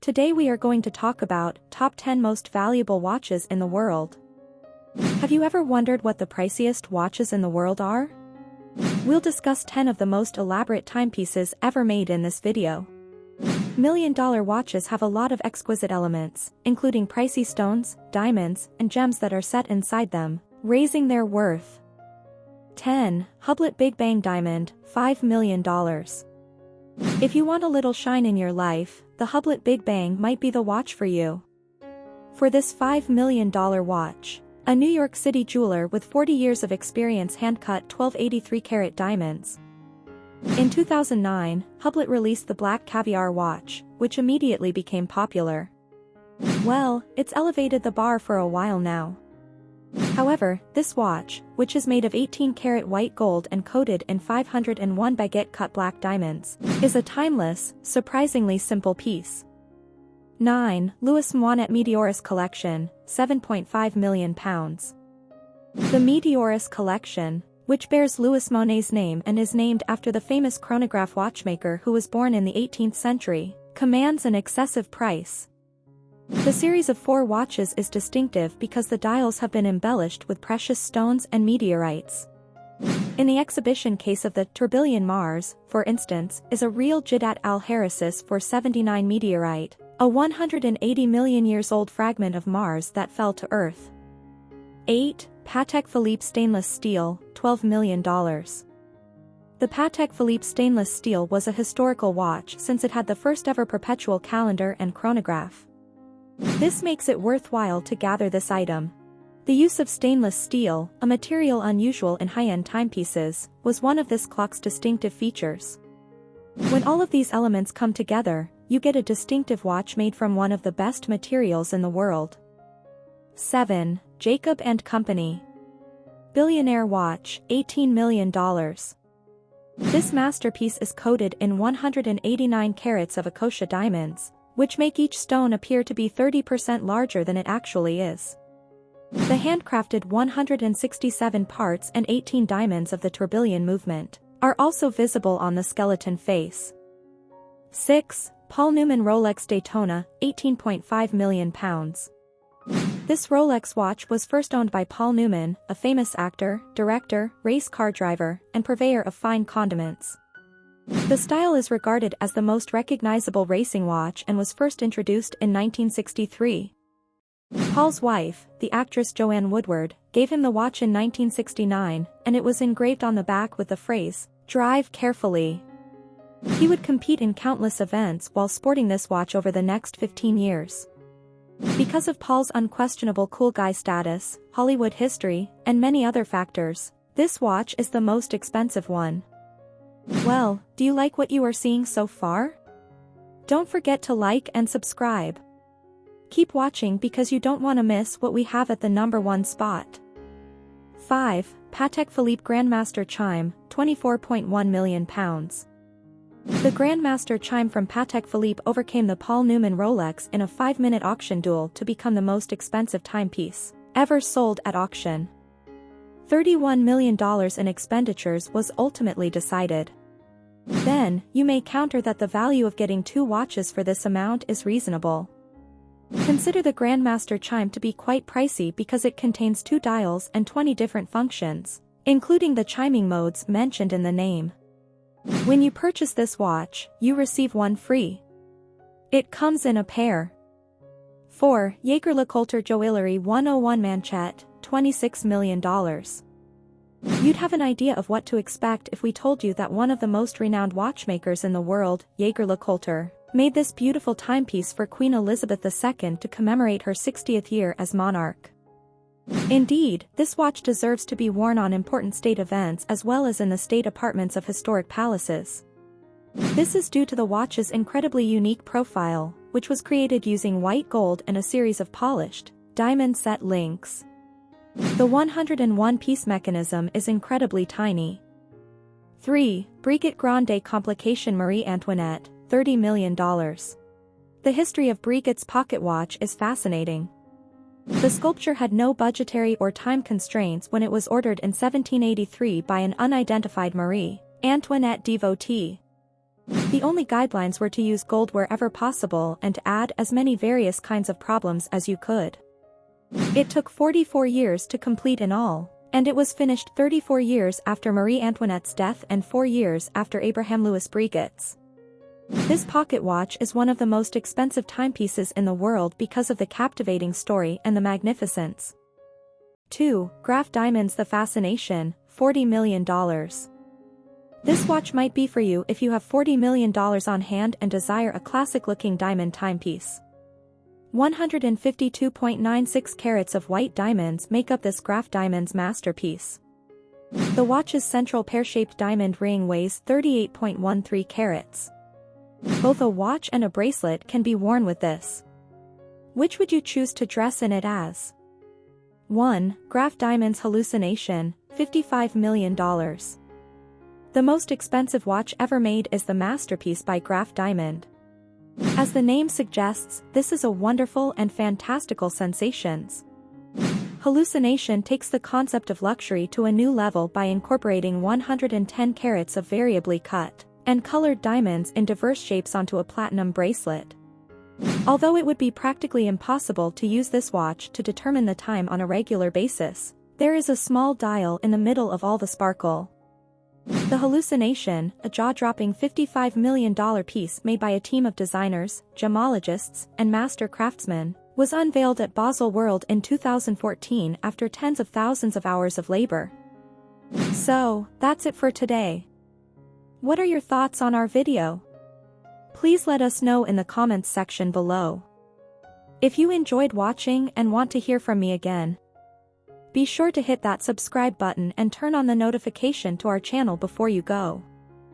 Today we are going to talk about top 10 most valuable watches in the world. Have you ever wondered what the priciest watches in the world are? We'll discuss 10 of the most elaborate timepieces ever made in this video. Million-dollar watches have a lot of exquisite elements, including pricey stones, diamonds, and gems that are set inside them, raising their worth. 10. HUBLOT Big Bang Diamond, $5 million. If you want a little shine in your life, the HUBLOT Big Bang might be the watch for you. For this $5 million watch, a New York City jeweler with 40 years of experience hand-cut 1283-carat diamonds. In 2009, HUBLOT released the Black Caviar watch, which immediately became popular. Well, it's elevated the bar for a while now. However, this watch, which is made of 18-karat white gold and coated in 501 baguette-cut black diamonds, is a timeless, surprisingly simple piece. 9. Louis Moinet Meteoris Collection, £7.5 million. The Meteoris Collection, which bears Louis Moinet's name and is named after the famous chronograph watchmaker who was born in the 18th century, commands an excessive price. The series of 4 watches is distinctive because the dials have been embellished with precious stones and meteorites. In the exhibition case of the tourbillon Mars, for instance, is a real Jiddat al-Harasis 479 meteorite, a 180 million years old fragment of Mars that fell to Earth. 8. PATEK Philippe Stainless Steel, $12 million. The PATEK Philippe Stainless Steel was a historical watch since it had the first ever perpetual calendar and chronograph. This makes it worthwhile to gather this item. The use of stainless steel, a material unusual in high-end timepieces, was one of this clock's distinctive features. When all of these elements come together, you get a distinctive watch made from one of the best materials in the world. 7. Jacob & Company. Billionaire watch, $18 million. This masterpiece is coated in 189 carats of Akosha diamonds, which make each stone appear to be 30% larger than it actually is. The handcrafted 167 parts and 18 diamonds of the tourbillon movement are also visible on the skeleton face. 6. Paul Newman Rolex Daytona, £18.5 million. This Rolex watch was first owned by Paul Newman, a famous actor, director, race car driver, and purveyor of fine condiments. The style is regarded as the most recognizable racing watch and was first introduced in 1963. Paul's wife, the actress Joanne Woodward, gave him the watch in 1969, and it was engraved on the back with the phrase, "Drive carefully." He would compete in countless events while sporting this watch over the next 15 years. Because of Paul's unquestionable cool guy status, Hollywood history, and many other factors, this watch is the most expensive one. Well, do you like what you are seeing so far? Don't forget to like and subscribe. Keep watching because you don't want to miss what we have at the number 1 spot. 5. PATEK Philippe Grandmaster Chime, £24.1 million. The Grandmaster Chime from PATEK Philippe overcame the Paul Newman Rolex in a 5-minute auction duel to become the most expensive timepiece ever sold at auction. $31 million in expenditures was ultimately decided. Then, you may counter that the value of getting 2 watches for this amount is reasonable. Consider the Grandmaster Chime to be quite pricey because it contains 2 dials and 20 different functions, including the chiming modes mentioned in the name. When you purchase this watch, you receive one free. It comes in a pair. 4. Jaeger-LeCoultre Joaillerie 101 Manchette, $26 million. You'd have an idea of what to expect if we told you that one of the most renowned watchmakers in the world, Jaeger-LeCoultre, made this beautiful timepiece for Queen Elizabeth II to commemorate her 60th year as monarch. Indeed, this watch deserves to be worn on important state events as well as in the state apartments of historic palaces. This is due to the watch's incredibly unique profile, which was created using white gold and a series of polished, diamond-set links. The 101-piece mechanism is incredibly tiny. 3. BREGUET Grande Complication Marie Antoinette, $30 million. The history of Breguet's pocket watch is fascinating. The sculpture had no budgetary or time constraints when it was ordered in 1783 by an unidentified Marie Antoinette devotee. The only guidelines were to use gold wherever possible and to add as many various kinds of problems as you could. It took 44 years to complete in all, and it was finished 34 years after Marie Antoinette's death and 4 years after Abraham Louis Breguet's. This pocket watch is one of the most expensive timepieces in the world because of the captivating story and the magnificence. 2. Graff Diamonds The Fascination, $40 million. This watch might be for you if you have $40 million on hand and desire a classic-looking diamond timepiece. 152.96 carats of white diamonds make up this Graff Diamonds masterpiece. The watch's central pear-shaped diamond ring weighs 38.13 carats. Both a watch and a bracelet can be worn with this. Which would you choose to dress in it as? 1. Graff Diamonds Hallucination, $55 million. The most expensive watch ever made is the masterpiece by Graff Diamond. As the name suggests, this is a wonderful and fantastical sensations. Hallucination takes the concept of luxury to a new level by incorporating 110 carats of variably cut and colored diamonds in diverse shapes onto a platinum bracelet. Although it would be practically impossible to use this watch to determine the time on a regular basis, there is a small dial in the middle of all the sparkle. The Hallucination, a jaw-dropping $55 million piece made by a team of designers, gemologists, and master craftsmen, was unveiled at Basel World in 2014 after tens of thousands of hours of labor. So, that's it for today. What are your thoughts on our video? Please let us know in the comments section below. If you enjoyed watching and want to hear from me again, be sure to hit that subscribe button and turn on the notification to our channel before you go.